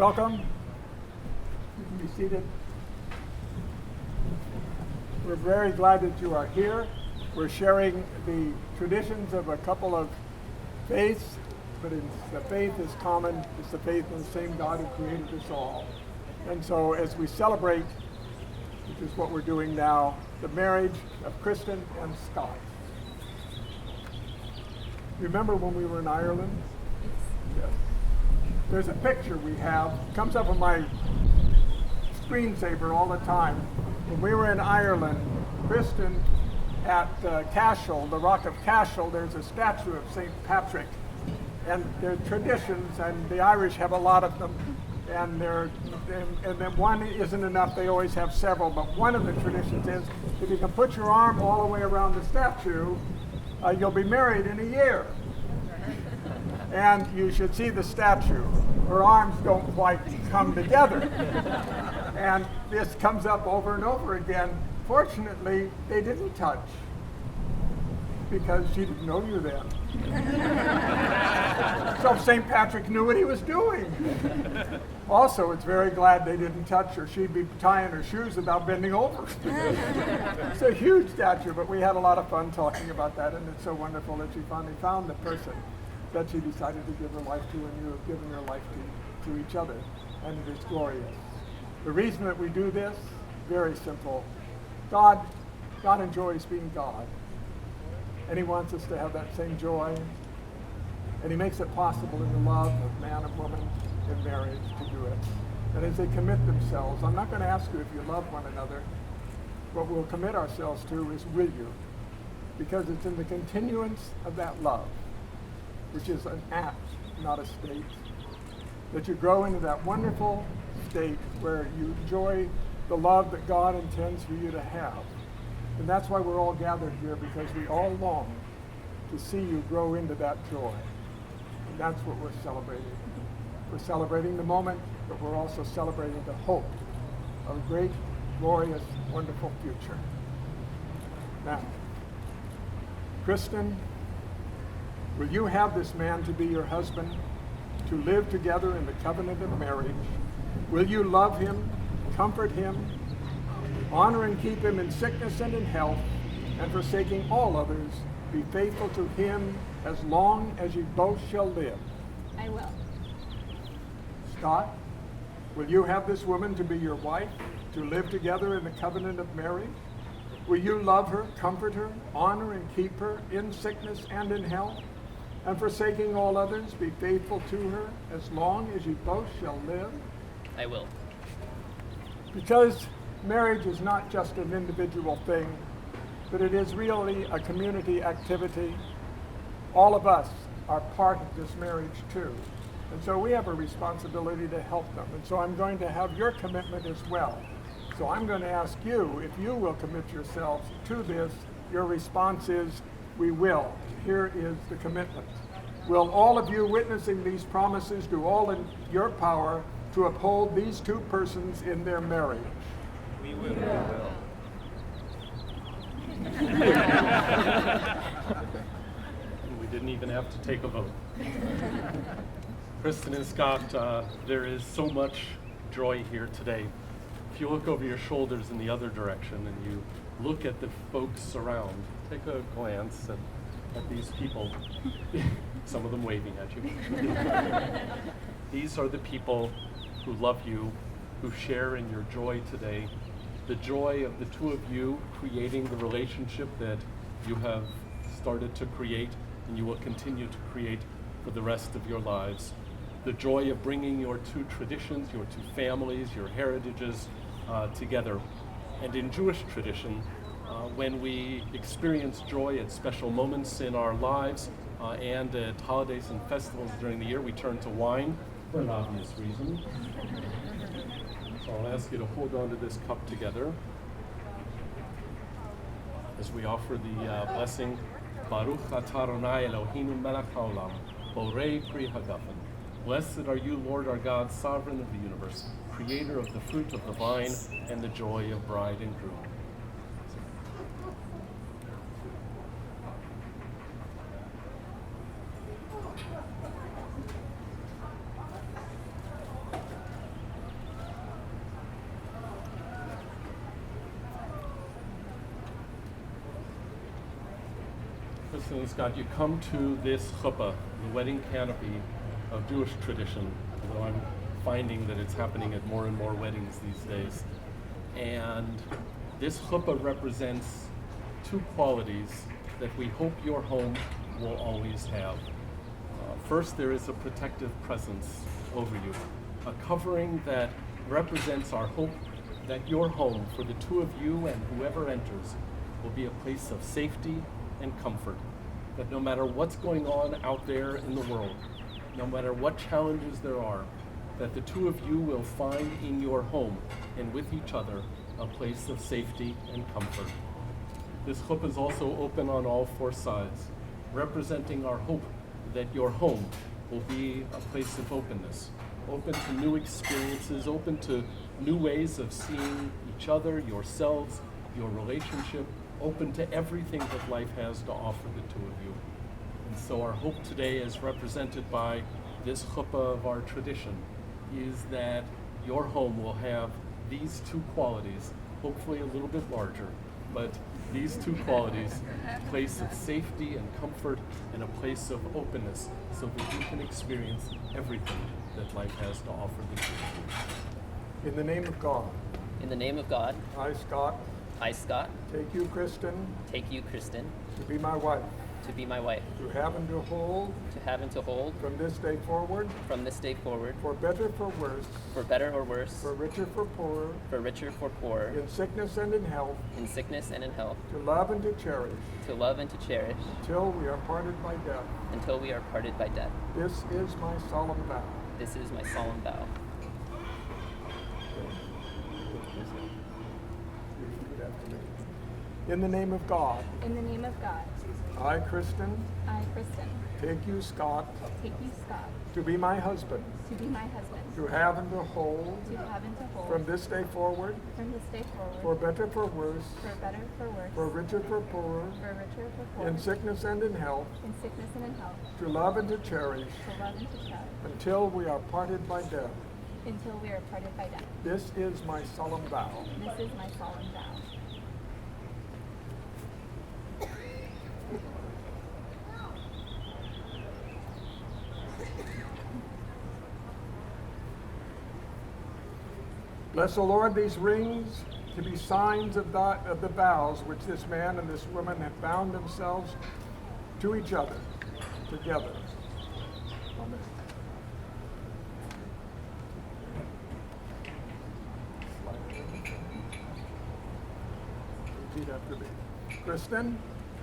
Welcome. You can be seated. We're very glad that you are here. We're sharing the traditions of a couple of faiths, but the faith is common. It's the faith in the same God who created us all. And so as we celebrate, which is what we're doing now, the marriage of Kristin and Scott. Remember when we were in Ireland? Yes. There's a picture we have, comes up on my screensaver all the time. When we were in Ireland, Kristin, at Cashel, the Rock of Cashel, there's a statue of St. Patrick. And there are traditions, and the Irish have a lot of them. And then one isn't enough, they always have several. But one of the traditions is, if you can put your arm all the way around the statue, you'll be married in a year. And you should see the statue. Her arms don't quite come together. And this comes up over and over again. Fortunately, they didn't touch, because she didn't know you then. So St. Patrick knew what he was doing. Also, it's very glad they didn't touch her. She'd be tying her shoes without bending over. It's a huge statue, but we had a lot of fun talking about that, and it's so wonderful that she finally found the person that she decided to give her life to, and you have given your life to each other, and it is glorious. The reason that we do this, very simple. God enjoys being God, and he wants us to have that same joy, and he makes it possible in the love of man and woman in marriage to do it. And as they commit themselves, I'm not going to ask you if you love one another. What we'll commit ourselves to is will you, because it's in the continuance of that love, which is an act, not a state, that you grow into that wonderful state where you enjoy the love that God intends for you to have. And that's why we're all gathered here, because we all long to see you grow into that joy. And that's what we're celebrating. We're celebrating the moment, but we're also celebrating the hope of a great, glorious, wonderful future. Now, Kristin, will you have this man to be your husband, to live together in the covenant of marriage? Will you love him, comfort him, honor and keep him in sickness and in health, and forsaking all others, be faithful to him as long as you both shall live? I will. Scott, will you have this woman to be your wife, to live together in the covenant of marriage? Will you love her, comfort her, honor and keep her in sickness and in health, and forsaking all others, be faithful to her as long as you both shall live? I will. Because marriage is not just an individual thing, but it is really a community activity. All of us are part of this marriage too. And so we have a responsibility to help them. And so I'm going to have your commitment as well. So I'm going to ask you if you will commit yourselves to this. Your response is, we will. Here is the commitment. Will all of you witnessing these promises do all in your power to uphold these two persons in their marriage? We will. We didn't even have to take a vote. Kristin and Scott, there is so much joy here today. If you look over your shoulders in the other direction and you look at the folks around, take a glance at these people, some of them waving at you. These are the people who love you, who share in your joy today, the joy of the two of you creating the relationship that you have started to create and you will continue to create for the rest of your lives. The joy of bringing your two traditions, your two families, your heritages together. And in Jewish tradition, when we experience joy at special moments in our lives and at holidays and festivals during the year, we turn to wine for an obvious reason. So I'll ask you to hold on to this cup together as we offer the blessing. Baruch atah Adonai Eloheinu melech haolam, borei pri hagafen. Blessed are you, Lord our God, sovereign of the universe, creator of the fruit of the vine and the joy of bride and groom. Kristin and Scott, you come to this chuppah, the wedding canopy of Jewish tradition, although I'm finding that it's happening at more and more weddings these days. And this chuppah represents two qualities that we hope your home will always have. First, there is a protective presence over you, a covering that represents our hope that your home, for the two of you and whoever enters, will be a place of safety and comfort. That no matter what's going on out there in the world, no matter what challenges there are, that the two of you will find in your home and with each other a place of safety and comfort. This chuppah is also open on all four sides, representing our hope that your home will be a place of openness, open to new experiences, open to new ways of seeing each other, yourselves, your relationship, open to everything that life has to offer the two of you. And so our hope today, is represented by this chuppah of our tradition, is that your home will have these two qualities, hopefully a little bit larger, but these two qualities, a place of safety and comfort and a place of openness, so that you can experience everything that life has to offer the two of you. In the name of God, In the name of God, I, Scott, I, Scott, take you, Kristin, take you, Kristin, to be my wife, to be my wife, to have and to hold to have and to hold from this day forward, from this day forward, for better, for worse, for better or worse, for richer, for poorer, for richer, for poorer, in sickness and in health, in sickness and in health, to love and to cherish, to love and to cherish, till we are parted by death. until we are parted by death. This is my solemn vow. This is my solemn vow. Repeat after me. In the name of God, In the name of God, I, Kristin, I, Kristin, take you, Scott, take you, Scott, to be my husband, to be my husband, to have and to hold to have and to hold from this day forward, from this day for forward, better, for worse, for better, for worse, for richer, for poorer, for richer, for poorer, in sickness and in health, in sickness and in health, to love and to cherish, to love and to cherish, until we are parted by death. until we are parted by death. This is my solemn vow. This is my solemn vow. Bless, O Lord, these rings to be signs of the vows which this man and this woman have bound themselves to each other, together. Amen. Repeat after me. Kristin,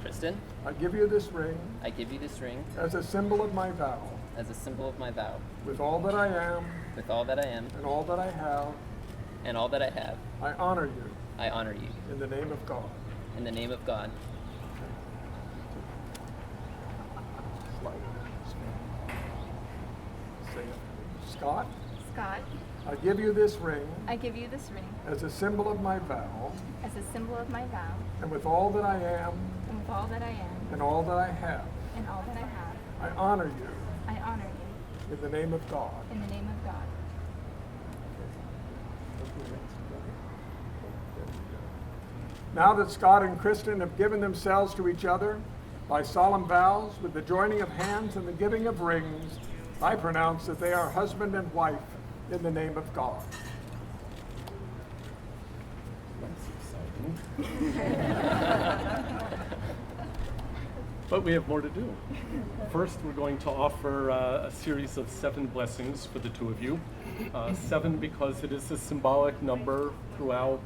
Kristin, I give you this ring I give you this ring as a symbol of my vow, as a symbol of my vow, with all that I am with all that I am and all that I have. and all that I have. I honor you I honor you. in the name of God. In the name of God, Say it. Scott, Scott, I give you this ring I give you this ring as a symbol of my vow, as a symbol of my vow, and with all that I am and with all that I am and all that I have, and all that I have, I honor you I honor you in the name of God. in the name of God. Now that Scott and Kristin have given themselves to each other by solemn vows, with the joining of hands and the giving of rings, I pronounce that they are husband and wife in the name of God. That's exciting. But we have more to do. First, we're going to offer a series of 7 blessings for the two of you. 7 because it is a symbolic number throughout,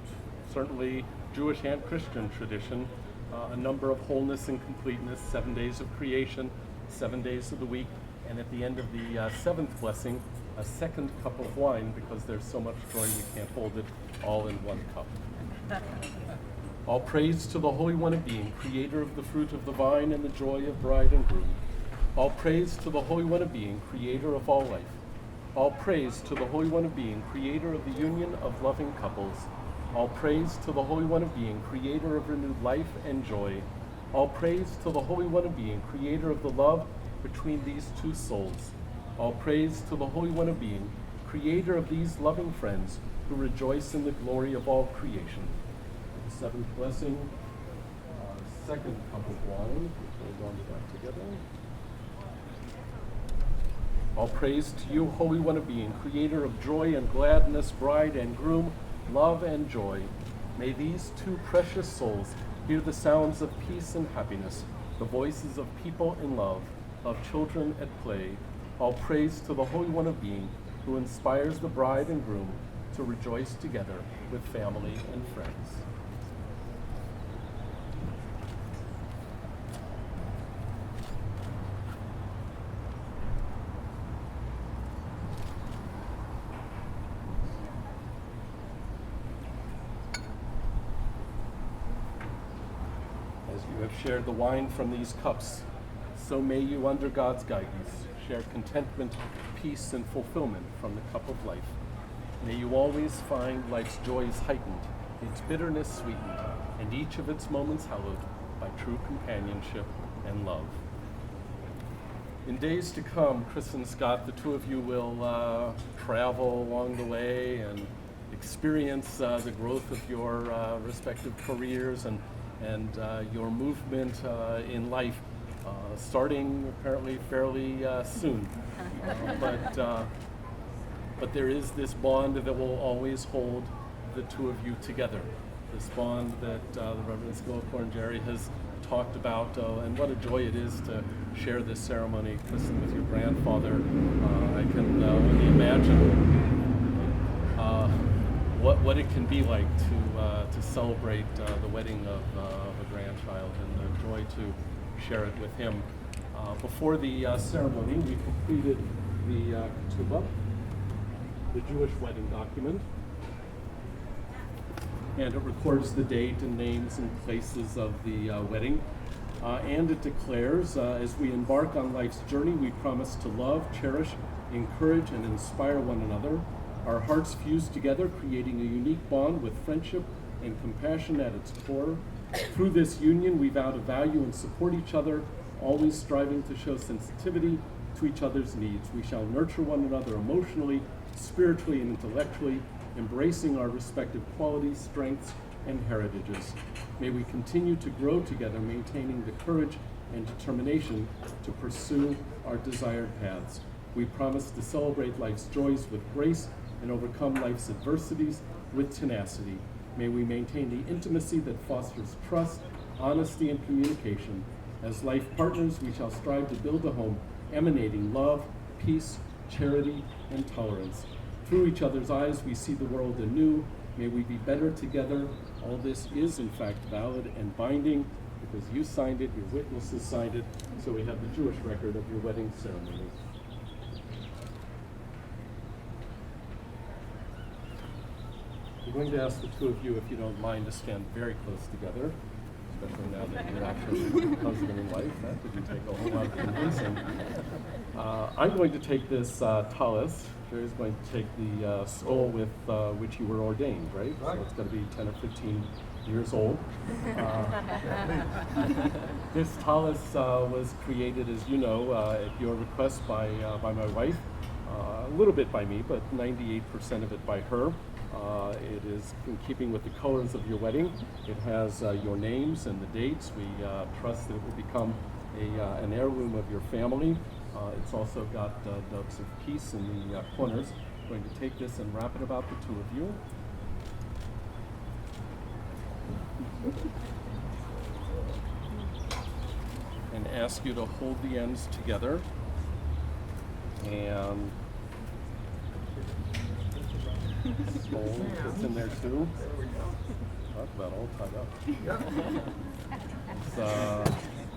certainly, Jewish and Christian tradition. A number of wholeness and completeness, 7 days of creation, 7 days of the week, and at the end of the 7th blessing, a second cup of wine, because there's so much joy you can't hold it all in one cup. All praise to the Holy One of Being, creator of the fruit of the vine and the joy of bride and groom. All praise to the Holy One of Being, creator of all life. All praise to the Holy One of Being, creator of the union of loving couples. All praise to the Holy One of Being, creator of renewed life and joy. All praise to the Holy One of Being, creator of the love between these two souls. All praise to the Holy One of Being, creator of these loving friends who rejoice in the glory of all creation. The 7th blessing, second cup of wine. Hold on to that together. All praise to you, Holy One of Being, creator of joy and gladness, bride and groom, love and joy. May these two precious souls hear the sounds of peace and happiness, the voices of people in love, of children at play. All praise to the Holy One of Being, who inspires the bride and groom to rejoice together with family and friends. As you have shared the wine from these cups, so may you, under God's guidance, share contentment, peace, and fulfillment from the cup of life. May you always find life's joys heightened, its bitterness sweetened, and each of its moments hallowed by true companionship and love. In days to come, Chris and Scott, the two of you will travel along the way and experience the growth of your respective careers and your movement in life, starting apparently fairly soon. But there is this bond that will always hold the two of you together. This bond that the Reverend Skillicorn Jerry has talked about, and what a joy it is to share this ceremony, Kristin, with your grandfather. I can only imagine what it can be like to celebrate the wedding of a grandchild, and the joy to share it with him. Before the ceremony, we completed the ketubah, the Jewish wedding document, and it records the date and names and places of the wedding. And it declares, as we embark on life's journey, we promise to love, cherish, encourage, and inspire one another. Our hearts fuse together, creating a unique bond with friendship and compassion at its core. Through this union, we vow to value and support each other, always striving to show sensitivity to each other's needs. We shall nurture one another emotionally, spiritually, and intellectually, embracing our respective qualities, strengths, and heritages. May we continue to grow together, maintaining the courage and determination to pursue our desired paths. We promise to celebrate life's joys with grace and overcome life's adversities with tenacity. May we maintain the intimacy that fosters trust, honesty, and communication. As life partners, we shall strive to build a home emanating love, peace, charity, and tolerance. Through each other's eyes, we see the world anew. May we be better together. All this is, in fact, valid and binding because you signed it, your witnesses signed it, so we have the Jewish record of your wedding ceremony. I'm going to ask the two of you, if you don't mind, to stand very close together, especially now that you're actually husband and wife. That didn't take a whole lot of convincing. I'm going to take this tallis. Jerry's going to take the skull with which you were ordained, right? So it's going to be 10 or 15 years old. This tallis was created, as you know, at your request by my wife. A little bit by me, but 98% of it by her. It is in keeping with the colors of your wedding. It has your names and the dates. We trust that it will become an heirloom of your family. It's also got doves of peace in the corners. I'm going to take this and wrap it about the two of you. And ask you to hold the ends together. And skull fits in there too. That's about all tied up.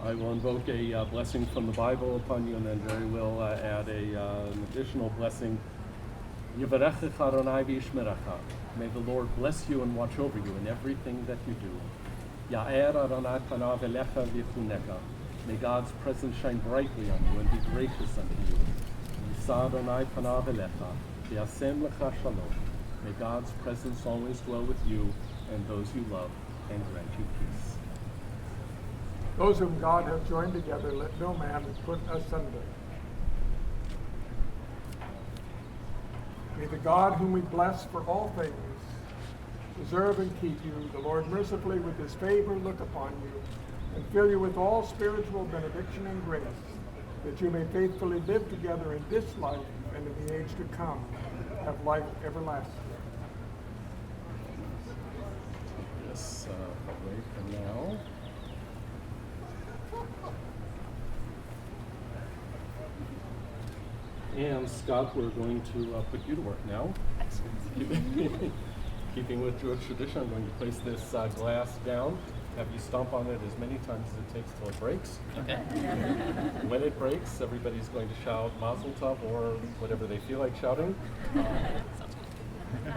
I will invoke a blessing from the Bible upon you, and then Jerry will add an additional blessing. Yivarechecha Adonai v'yishmerecha. May the Lord bless you and watch over you in everything that you do. Ya'er Adonai panav elecha v'yichuneka. May God's presence shine brightly on you and be gracious unto you. Yisa Adonai panav elecha v'yasem lecha shalom. May God's presence always dwell with you and those you love, and grant you peace. Those whom God hath joined together, let no man put asunder. May the God whom we bless for all things preserve and keep you. The Lord mercifully with his favor look upon you and fill you with all spiritual benediction and grace, that you may faithfully live together in this life and in the age to come, have life everlasting. Yes, away for now. And Scott, we're going to put you to work now. Keeping with Jewish tradition, I'm going to place this glass down, have you stomp on it as many times as it takes till it breaks. Okay. When it breaks, everybody's going to shout Mazel Tov or whatever they feel like shouting. Sounds good.